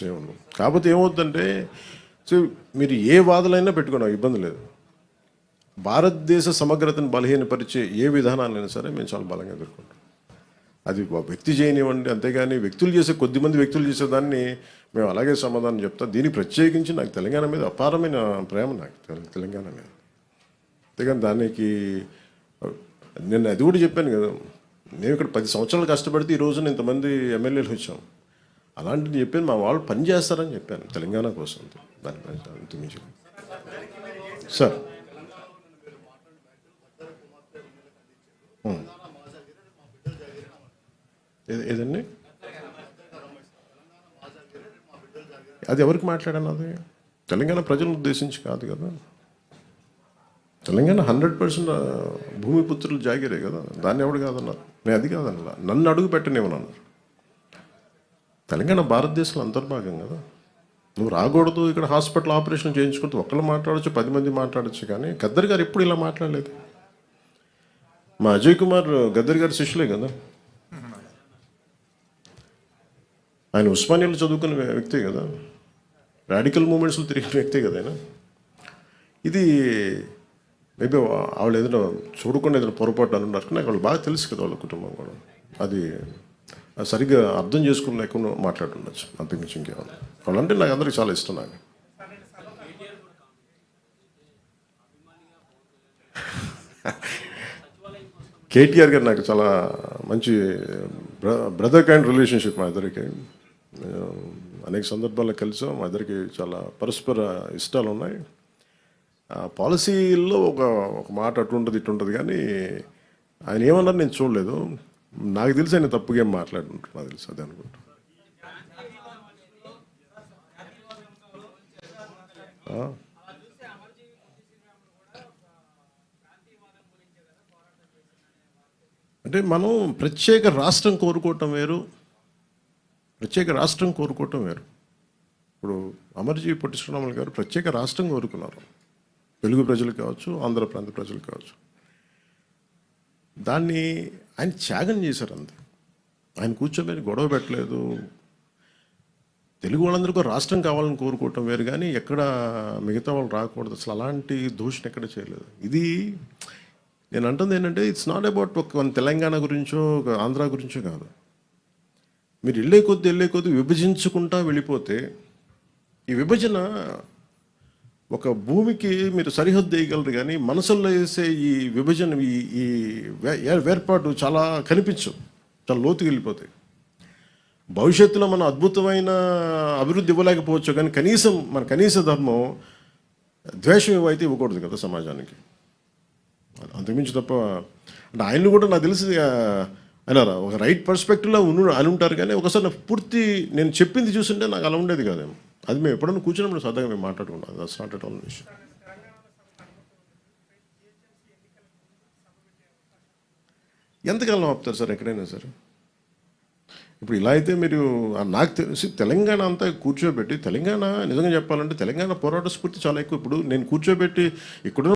సేవలు కాకపోతే ఏమవుతుందంటే సో మీరు ఏ వాదనైనా పెట్టుకున్నాం ఇబ్బంది లేదు. భారతదేశ సమగ్రతను బలహీనపరిచే ఏ విధానాలైనా సరే మేము చాలా బలంగా ఎదుర్కొంటాం. అది వ్యక్తి చేయనివ్వండి, అంతేగాని వ్యక్తులు చేసే కొద్దిమంది వ్యక్తులు చేసేదాన్ని మేము అలాగే సమాధానం చెప్తాం. దీనికి ప్రత్యేకించి నాకు తెలంగాణ మీద అపారమైన ప్రేమ, నాకు తెలంగాణ మీద. అంతేగాని దానికి నేను అది కూడా చెప్పాను కదా, మేము ఇక్కడ 10 సంవత్సరాలు కష్టపడితే ఈ రోజున ఇంతమంది ఎమ్మెల్యేలు వచ్చాం. అలాంటిది చెప్పాను, మా వాళ్ళు పని చేస్తారని చెప్పాను తెలంగాణ కోసం. దానిపై అంతమించి సార్ ఏదండి అది ఎవరికి మాట్లాడాను? అది తెలంగాణ ప్రజలను ఉద్దేశించి కాదు కదా. తెలంగాణ 100% భూమిపుత్రులు జాగిరే కదా, దాన్ని ఎవడు కాదన్నారు. నేను అది కాదన్నా, నన్ను అడుగు పెట్టనివ్వనన్నారు. తెలంగాణ భారతదేశంలో అంతర్భాగం కదా. నువ్వు రాకూడదు, ఇక్కడ హాస్పిటల్ ఆపరేషన్ చేయించుకుంటూ ఒక్కళ్ళు మాట్లాడచ్చు, 10 మంది మాట్లాడచ్చు. కానీ గద్దర్ గారు ఎప్పుడు ఇలా మాట్లాడలేదు. మా అజయ్ కుమార్ గద్దర్ గారి శిష్యులే కదా. ఆయన ఉస్మానియాలో చదువుకున్న వ్యక్తే కదా, రాడికల్ మూమెంట్స్లో తిరిగిన వ్యక్తే కదా ఆయన. ఇది మేబీ వాళ్ళు ఏదైనా చూడకుండా ఏదైనా పొరపాటు అని ఉన్నారు, నాకు వాళ్ళు బాగా తెలుసు కదా, వాళ్ళ కుటుంబం కూడా. అది సరిగ్గా అర్థం చేసుకుని లేకుండా మాట్లాడుండొచ్చు, అంతకుమించి ఇంకేమన్నా. వాళ్ళంటే నాకు అందరికీ చాలా ఇష్టం. నాకు కేటీఆర్ గారు నాకు చాలా మంచి బ్రదర్ కైండ్ రిలేషన్షిప్ మా ఇద్దరికి. అనేక సందర్భాల్లో కలిసాం, మా ఇద్దరికి చాలా పరస్పర ఇష్టాలు ఉన్నాయి. పాలసీల్లో ఒక మాట అటు ఉంటుంది ఇటు ఉంటుంది, కానీ ఆయన ఏమన్నారు నేను చూడలేదు. నాకు తెలిసి ఆయన తప్పుగా ఏం మాట్లాడుకుంటారు, నాకు తెలుసు అదే అనుకుంటా. అంటే మనం ప్రత్యేక రాష్ట్రం కోరుకోవటం వేరు, ప్రత్యేక రాష్ట్రం కోరుకోవటం వేరు. ఇప్పుడు అమర్జీ పొట్టి శ్రీరాములు గారు ప్రత్యేక రాష్ట్రం కోరుకున్నారు, తెలుగు ప్రజలు కావచ్చు, ఆంధ్ర ప్రాంత ప్రజలు కావచ్చు. దాన్ని ఆయన త్యాగం చేశారు అంతే. ఆయన కూర్చోబెట్టి గొడవ పెట్టలేదు. తెలుగు వాళ్ళందరికీ రాష్ట్రం కావాలని కోరుకోవటం వేరు, కానీ ఎక్కడ మిగతా వాళ్ళు రాకూడదు, అసలు అలాంటి దూషణ ఎక్కడ చేయలేదు. ఇది నేను అంటుంది ఏంటంటే, ఇట్స్ నాట్ అబౌట్ ఒక తెలంగాణ గురించో ఒక ఆంధ్ర గురించో కాదు. మీరు వెళ్ళే కొద్దీ విభజించుకుంటా వెళ్ళిపోతే, ఈ విభజన ఒక భూమికి మీరు సరిహద్దు వేయగలరు, కానీ మనసుల్లో వేసే ఈ విభజన ఈ వేర్పాటు చాలా కనిపించు, చాలా లోతుకి వెళ్ళిపోతాయి. భవిష్యత్తులో మనం అద్భుతమైన అభివృద్ధి ఇవ్వలేకపోవచ్చు, కానీ కనీసం మన కనీస ధర్మం ద్వేషం ఇవ్వైతే ఇవ్వకూడదు కదా సమాజానికి. అంతకుమించి తప్ప అంటే ఆయన్ని కూడా నాకు తెలిసి ఆయన ఒక రైట్ పర్స్పెక్టివ్లో అని ఉంటారు, కానీ ఒకసారి పూర్తి నేను చెప్పింది చూస్తుంటే నాకు అలా ఉండేది కాదేమో. అది మేము ఎప్పుడైనా కూర్చున్నప్పుడు సరదాగా మేము మాట్లాడుకుంటాం, దట్స్ నాట్ ఎట్ ఆల్ విషయం. ఎంతకాలం ఆపుతారు సార్ ఎక్కడైనా సరే? ఇప్పుడు ఇలా అయితే మీరు నాకు తెలిసి తెలంగాణ అంతా కూర్చోబెట్టి, తెలంగాణ నిజంగా చెప్పాలంటే తెలంగాణ పోరాట స్ఫూర్తి చాలా ఎక్కువ. ఇప్పుడు నేను కూర్చోబెట్టి ఇక్కడ